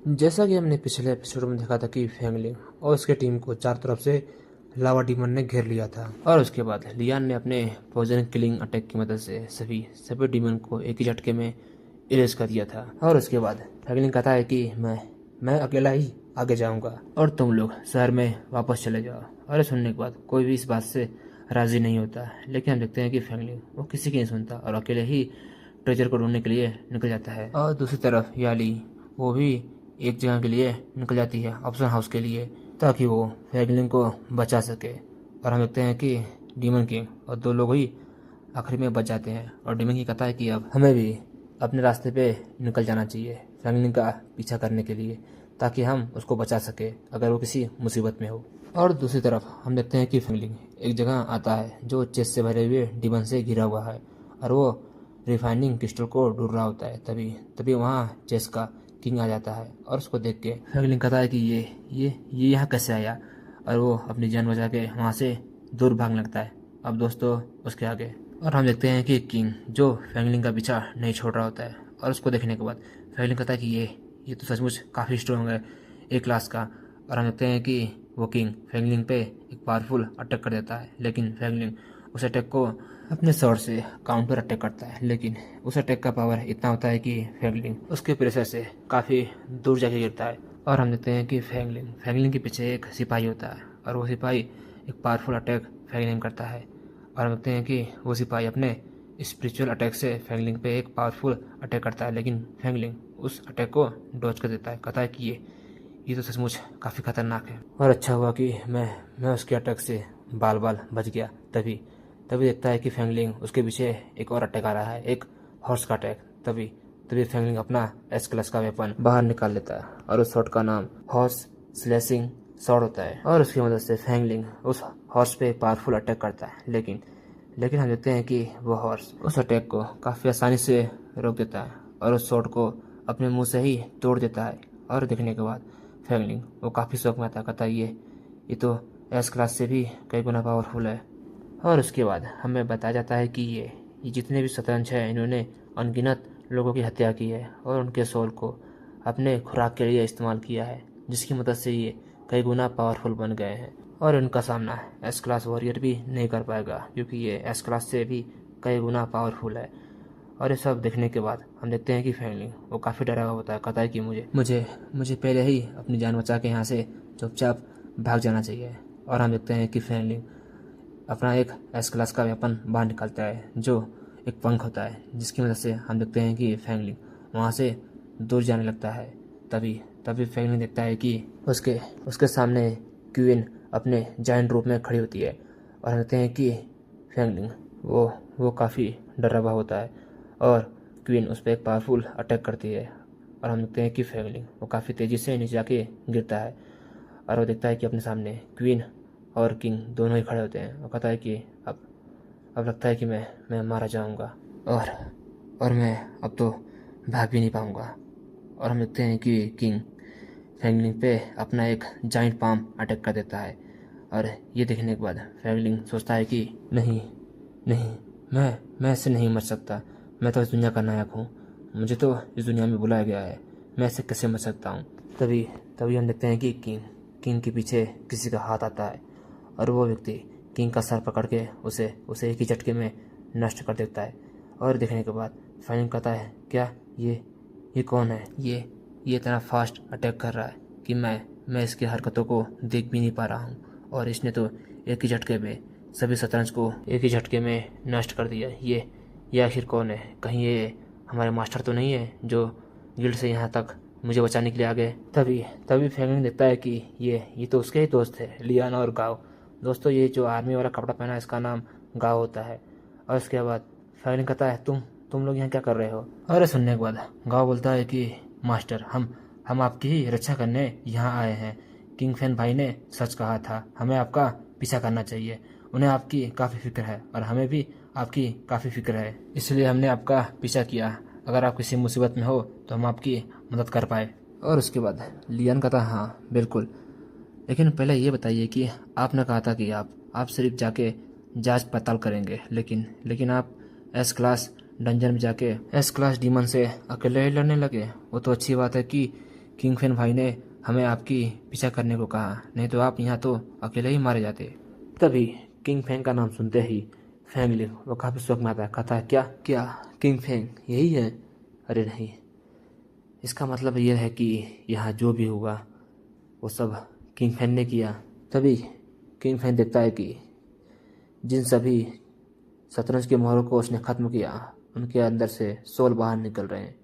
जैसा कि हमने पिछले एपिसोड में देखा था कि फैंगलिंग और उसके टीम को चार तरफ से लावा डीमन ने घेर लिया था और उसके बाद लियान ने अपने पॉइजन किलिंग अटैक की मदद से सभी सभी डीमन को एक ही झटके में इरेज कर दिया था। और उसके बाद फैंगलिंग कहता है कि मैं अकेला ही आगे जाऊंगा और तुम लोग शहर में वापस चले जाओ। और ये सुनने के बाद कोई भी इस बात से राजी नहीं होता, लेकिन हम देखते हैं कि फैंगलिंग वो किसी की नहीं सुनता और अकेले ही ट्रेजर को ढूंढने के लिए निकल जाता है। और दूसरी तरफ याली वो भी एक जगह के लिए निकल जाती है, ऑप्शन हाउस के लिए, ताकि वो फैगलिंग को बचा सके। और हम देखते हैं कि डीमन किंग और दो लोग ही आखिरी में बच जाते हैं और डीमन किंग कहता है कि अब हमें भी अपने रास्ते पे निकल जाना चाहिए फैगलिंग का पीछा करने के लिए, ताकि हम उसको बचा सके अगर वो किसी मुसीबत में हो। और दूसरी तरफ हम देखते हैं कि फैगलिंग एक जगह आता है जो चेस से भरे हुए डीमन से घिरा हुआ है और वो रिफाइनिंग क्रिस्टल को ढूंढ रहा होता है। तभी तभी वहाँ चेस का किंग आ जाता है और उसको देख के फैगलिंग कहता है कि ये यहाँ कैसे आया, और वो अपनी जान बचा के वहाँ से दूर भागने लगता है। अब दोस्तों उसके आगे और हम देखते हैं कि किंग जो फैगलिंग का पीछा नहीं छोड़ रहा होता है, और उसको देखने के बाद फैगलिंग कहता है कि ये तो सचमुच काफ़ी स्ट्रॉन्ग है एक क्लास का। और हम देखते हैं कि वो किंग फैगलिंग पे एक पावरफुल अटैक कर देता है, लेकिन फैगलिंग उस अटैक को अपने शॉट से काउंटर अटैक करता है, लेकिन उस अटैक का पावर इतना होता है कि फैगलिंग उसके प्रेशर से काफ़ी दूर जाके गिरता है। और हम देखते हैं कि फैगलिंग के पीछे एक सिपाही होता है और वो सिपाही एक पावरफुल अटैक फैगलिंग करता है। और हम देखते हैं कि वो सिपाही अपने स्पिरिचुअल अटैक से फैगलिंग पे एक पावरफुल अटैक करता है, लेकिन फैगलिंग उस अटैक को डॉज कर देता है। कहता है कि ये तो सचमुच काफ़ी खतरनाक है और अच्छा हुआ कि मैं उसके अटैक से बाल बाल बच गया। तभी तभी देखता है कि फैंगलिंग उसके पीछे एक और अटैक आ रहा है, एक हॉर्स का अटैक। तभी तभी फैंगलिंग अपना एस क्लास का वेपन बाहर निकाल लेता है और उस शॉट का नाम हॉर्स स्लेसिंग शॉट होता है। और उसकी मदद से फैंगलिंग उस हॉर्स पे पावरफुल अटैक करता है, लेकिन लेकिन हम देखते हैं कि वो हॉर्स उस अटैक को काफ़ी आसानी से रोक देता है और उस शॉट को अपने मुंह से ही तोड़ देता है। और देखने के बाद फैंगलिंग वो काफ़ी शौक में आता, कहता है ये तो एस क्लास से भी कई गुना पावरफुल है। और उसके बाद हमें बताया जाता है कि ये जितने भी शतरंज हैं इन्होंने अनगिनत लोगों की हत्या की है और उनके सोल को अपने खुराक के लिए इस्तेमाल किया है, जिसकी मदद से ये कई गुना पावरफुल बन गए हैं। और इनका सामना एस क्लास वॉरियर भी नहीं कर पाएगा, क्योंकि ये एस क्लास से भी कई गुना पावरफुल है। और ये सब देखने के बाद हम देखते हैं कि फैंगलिंग वो काफ़ी डरा हुआ होता है, कहता है कि मुझे मुझे मुझे पहले ही अपनी जान बचा के यहाँ से चुपचाप भाग जाना चाहिए। और हम देखते हैं कि फैंगलिंग अपना एक एस क्लास का वेपन बाहर निकालता है जो एक पंख होता है, जिसकी मदद से हम देखते हैं कि फैंगलिंग वहाँ से दूर जाने लगता है। तभी तभी फैंगलिंग देखता है कि उसके उसके सामने क्वीन अपने जायंट रूप में खड़ी होती है। और हम देखते हैं कि फैंगलिंग वो काफ़ी डरा हुआ होता है और क्वीन उस पर एक पावरफुल अटैक करती है। और हम देखते हैं कि फैंगलिंग वो काफ़ी तेज़ी से नीचे जाके गिरता है और वो देखता है कि अपने सामने क्वीन और किंग दोनों ही खड़े होते हैं और कहता है कि अब लगता है कि मैं मारा जाऊंगा और मैं अब तो भाग भी नहीं पाऊंगा। और हम देखते हैं कि किंग फैंगलिंग पे अपना एक जाइंट पाम अटैक कर देता है। और ये देखने के बाद फैंगलिंग सोचता है कि नहीं नहीं, मैं इससे नहीं मर सकता। मैं तो इस दुनिया का नायक हूँ, मुझे तो इस दुनिया में बुलाया गया है, मैं इससे कैसे मर सकता हूँ। तभी तभी हम देखते हैं कि किंग के पीछे किसी का हाथ आता है और वो व्यक्ति किंग का सर पकड़ के उसे उसे एक ही झटके में नष्ट कर देता है। और देखने के बाद फाइनल कहता है, क्या ये कौन है? ये इतना फास्ट अटैक कर रहा है कि मैं इसकी हरकतों को देख भी नहीं पा रहा हूँ, और इसने तो एक ही झटके में सभी शतरंज को एक ही झटके में नष्ट कर दिया। ये आखिर कौन है? कहीं ये हमारे मास्टर तो नहीं है जो गिल्ड से यहाँ तक मुझे बचाने के लिए आ गए? तभी तभी फैंगलिंग देखता है कि ये तो उसके ही दोस्त है, लियान और गाओ। दोस्तों, ये जो आर्मी वाला कपड़ा पहना है इसका नाम गाओ होता है। और उसके बाद फैंगलिंग कहता है, तुम लोग यहाँ क्या कर रहे हो? और सुनने के बाद गाओ बोलता है कि मास्टर, हम आपकी ही रक्षा करने यहाँ आए हैं। किंग फैन भाई ने सच कहा था, हमें आपका पीछा करना चाहिए। उन्हें आपकी काफ़ी फिक्र है और हमें भी आपकी काफ़ी फिक्र है, इसलिए हमने आपका पीछा किया। अगर आप किसी मुसीबत में हो तो हम आपकी मदद कर पाए। और उसके बाद लियान कहता, हाँ बिल्कुल, लेकिन पहले ये बताइए कि आपने कहा था कि आप सिर्फ जाके जांच पड़ताल करेंगे, लेकिन आप एस क्लास डंजन में जाके एस क्लास डीमन से अकेले ही लड़ने लगे। वो तो अच्छी बात है कि किंग फैन भाई ने हमें आपकी पीछा करने को कहा, नहीं तो आप यहाँ तो अकेले ही मारे जाते। तभी किंग फैंग का नाम सुनते ही फैंगलिंग वो काफ़ी शौक में आता है। कहता है, क्या क्या किंग फैंग यही है? अरे नहीं, इसका मतलब यह है कि यहाँ जो भी हुआ वो सब किंग फैन ने किया। तभी किंग फैन देखता है कि जिन सभी शतरंज के मोहरों को उसने ख़त्म किया उनके अंदर से सोल बाहर निकल रहे हैं।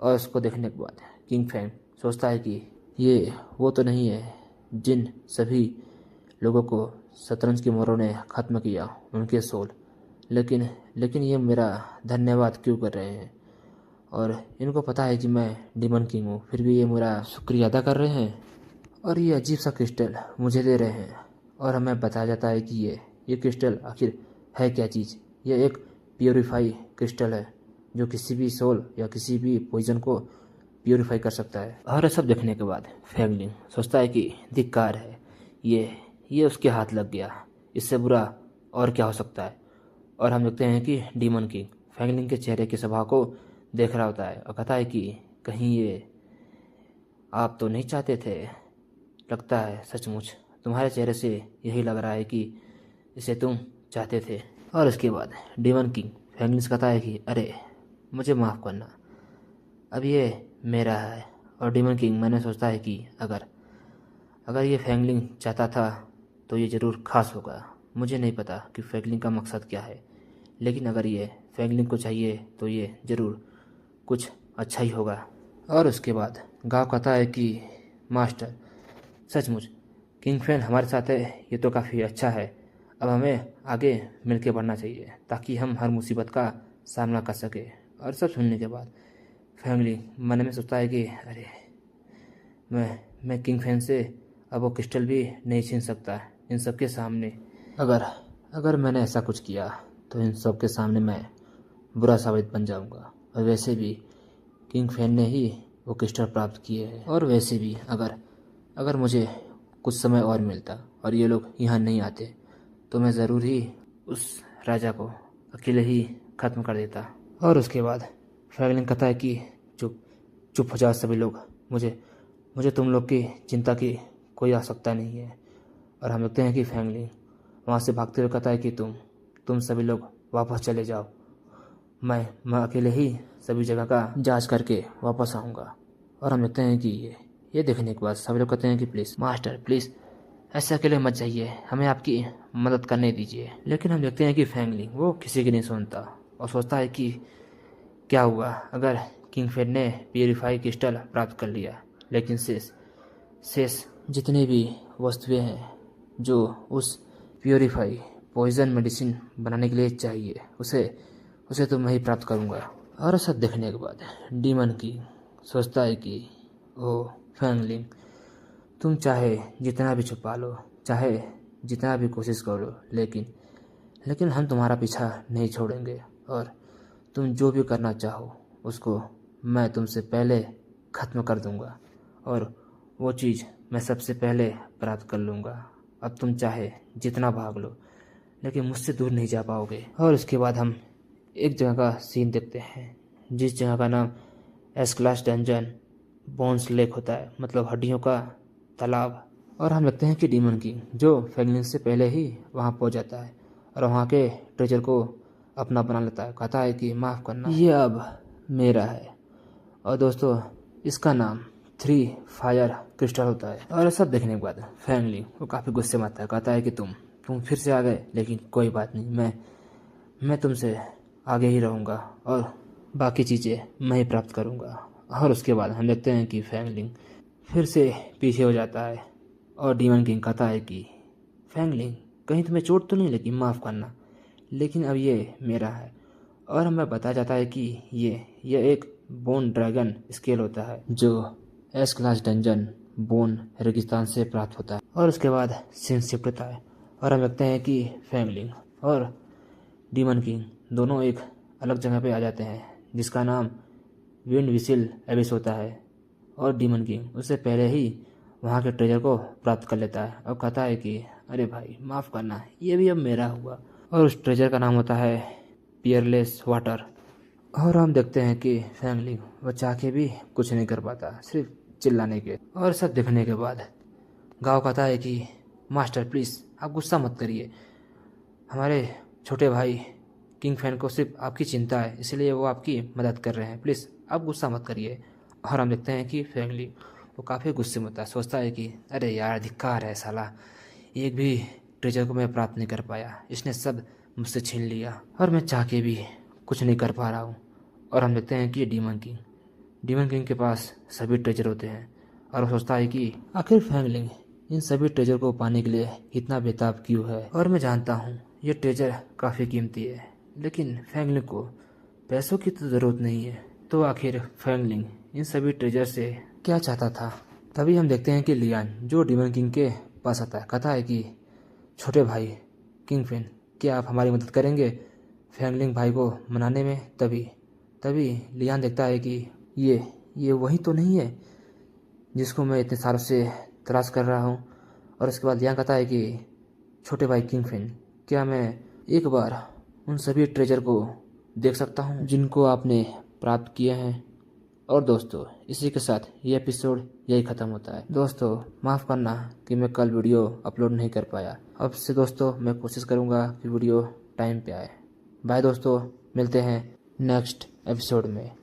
और उसको देखने के बाद किंग फैन सोचता है कि ये वो तो नहीं है जिन सभी लोगों को शतरंज के मोहरों ने ख़त्म किया उनके सोल, लेकिन लेकिन ये मेरा धन्यवाद क्यों कर रहे हैं? और इनको पता है कि मैं डीमन किंग हूँ, फिर भी ये मेरा शुक्रिया अदा कर रहे हैं और ये अजीब सा क्रिस्टल मुझे दे रहे हैं। और हमें बताया जाता है कि ये क्रिस्टल आखिर है क्या चीज़। ये एक प्योरीफाई क्रिस्टल है जो किसी भी सोल या किसी भी पॉइजन को प्योरीफाई कर सकता है। और ये सब देखने के बाद फैंगलिंग सोचता है कि धिक्कार है, ये उसके हाथ लग गया, इससे बुरा और क्या हो सकता है। और हम देखते हैं कि डीमन किंग फैंगलिंग के चेहरे की स्वभाव को देख रहा होता है और कहता है कि कहीं ये आप तो नहीं चाहते थे? लगता है सचमुच तुम्हारे चेहरे से यही लग रहा है कि इसे तुम चाहते थे। और उसके बाद डीमन किंग फैंगलिंग से कहता है कि अरे मुझे माफ़ करना, अब ये मेरा है। और डीमन किंग मैंने सोचता है कि अगर अगर ये फैंगलिंग चाहता था तो ये ज़रूर खास होगा। मुझे नहीं पता कि फैंगलिंग का मकसद क्या है, लेकिन अगर ये फैंगलिंग को चाहिए तो ये ज़रूर कुछ अच्छा ही होगा। और उसके बाद गांव कहता है कि मास्टर, सचमुच किंग फैन हमारे साथ है, ये तो काफ़ी अच्छा है। अब हमें आगे मिलके बढ़ना चाहिए ताकि हम हर मुसीबत का सामना कर सके। और सब सुनने के बाद फैमिली मन में सोचता है कि अरे मैं किंग फैन से अब वो क्रिस्टल भी नहीं छीन सकता इन सब के सामने। अगर अगर मैंने ऐसा कुछ किया तो इन सब के सामने मैं बुरा साबित बन जाऊंगा। और वैसे भी किंग फैन ने ही वो क्रिस्टल प्राप्त किए हैं। और वैसे भी अगर अगर मुझे कुछ समय और मिलता और ये लोग यहाँ नहीं आते तो मैं ज़रूर ही उस राजा को अकेले ही ख़त्म कर देता। और उसके बाद फैगलिन कहता है कि चुप चुप हो जाओ सभी लोग, मुझे मुझे तुम लोग की चिंता की कोई आवश्यकता नहीं है। और हम देखते हैं कि फैगलिन वहाँ से भागते हुए कहता है कि तुम सभी लोग वापस चले जाओ, मैं अकेले ही सभी जगह का जांच करके वापस आऊँगा। और हम देखते हैं कि ये देखने के बाद सभी लोग कहते हैं कि प्लीज़ मास्टर प्लीज़ ऐसे अकेले मत जाइए, हमें आपकी मदद करने दीजिए। लेकिन हम देखते हैं कि फैंगलिंग वो किसी की नहीं सुनता और सोचता है कि क्या हुआ अगर किंग फेड ने प्यूरीफाई क्रिस्टल प्राप्त कर लिया, लेकिन शेष जितनी भी वस्तुएं हैं जो उस प्यूरीफाई पॉइजन मेडिसिन बनाने के लिए चाहिए उसे तो मैं ही प्राप्त करूंगा। और सब देखने के बाद डीमन किंग सोचता है कि ओ फैंगलिंग, तुम चाहे जितना भी छुपा लो, चाहे जितना भी कोशिश कर लो, लेकिन हम तुम्हारा पीछा नहीं छोड़ेंगे। और तुम जो भी करना चाहो उसको मैं तुमसे पहले ख़त्म कर दूंगा और वो चीज़ मैं सबसे पहले प्राप्त कर लूँगा। अब तुम चाहे जितना भाग लो लेकिन मुझसे दूर नहीं जा पाओगे। और उसके बाद हम एक जगह का सीन देखते हैं जिस जगह का नाम S class dungeon bones lake होता है, मतलब हड्डियों का तालाब। और हम लगते हैं कि डीमन किंग जो फैंगलिन से पहले ही वहाँ पहुँच जाता है और वहाँ के ट्रेजर को अपना बना लेता है। कहता है कि माफ़ करना, ये अब मेरा है। और दोस्तों इसका नाम 3 फायर क्रिस्टल होता है। और सब देखने के बाद फैंगलिन वो काफ़ी गुस्से में आता है। कहता है कि तुम फिर से आ गए, लेकिन कोई बात नहीं, मैं तुमसे आगे ही रहूँगा और बाकी चीज़ें मैं ही प्राप्त करूँगा। और उसके बाद हम देखते हैं कि फैंगलिन फिर से पीछे हो जाता है और डीमन किंग कहता है कि फैंगलिन कहीं तुम्हें चोट तो नहीं लगी? माफ़ करना, लेकिन अब ये मेरा है। और हमें बताया जाता है कि ये एक बोन ड्रैगन स्केल होता है जो एस क्लास डंजन बोन रेगिस्तान से प्राप्त होता है। और उसके बाद सीन शिफ्ट होता है और हम देखते हैं कि फैंगलिन और डीमन किंग दोनों एक अलग जगह पे आ जाते हैं जिसका नाम विंड विसिल एबिस होता है। और डीमन किंग उससे पहले ही वहाँ के ट्रेजर को प्राप्त कर लेता है और कहता है कि अरे भाई माफ़ करना, ये भी अब मेरा हुआ। और उस ट्रेजर का नाम होता है पियरलेस वाटर। और हम देखते हैं कि फैंगलिन वो चाह के भी कुछ नहीं कर पाता, सिर्फ चिल्लाने के। और सब देखने के बाद गाँव कहता है कि मास्टर प्लीज़ आप गुस्सा मत करिए, हमारे छोटे भाई किंग फैन को सिर्फ आपकी चिंता है, इसलिए वो आपकी मदद कर रहे हैं, प्लीज़ आप गुस्सा मत करिए। और हम देखते हैं कि फैंगली वो काफ़ी गुस्से में होता है, सोचता है कि अरे यार धिक्कार है साला, एक भी ट्रेजर को मैं प्राप्त नहीं कर पाया, इसने सब मुझसे छीन लिया और मैं चाह के भी कुछ नहीं कर पा रहा हूँ। और हम देखते हैं कि डीमन किंग के पास सभी ट्रेजर होते हैं और वो सोचता है कि आखिर फैंगलिंग इन सभी ट्रेजर को पाने के लिए इतना बेताब क्यों है। और मैं जानता हूँ ये ट्रेजर काफ़ी कीमती है, लेकिन फैंगलिंग को पैसों की तो ज़रूरत नहीं है, तो आखिर फैंगलिंग इन सभी ट्रेजर से क्या चाहता था। तभी हम देखते हैं कि लियान जो डीमन किंग के पास आता है, कहता है कि छोटे भाई किंग फैन, क्या आप हमारी मदद करेंगे फैंगलिंग भाई को मनाने में। तभी लियान देखता है कि ये वही तो नहीं है जिसको मैं इतने सालों से तलाश कर रहा हूँ। और उसके बाद लियान कहता है कि छोटे भाई किंग फैन, क्या मैं एक बार उन सभी ट्रेजर को देख सकता हूँ जिनको आपने प्राप्त किए हैं। और दोस्तों इसी के साथ ये एपिसोड यही ख़त्म होता है। दोस्तों माफ़ करना कि मैं कल वीडियो अपलोड नहीं कर पाया, अब से दोस्तों मैं कोशिश करूँगा कि वीडियो टाइम पे आए। बाय दोस्तों, मिलते हैं नेक्स्ट एपिसोड में।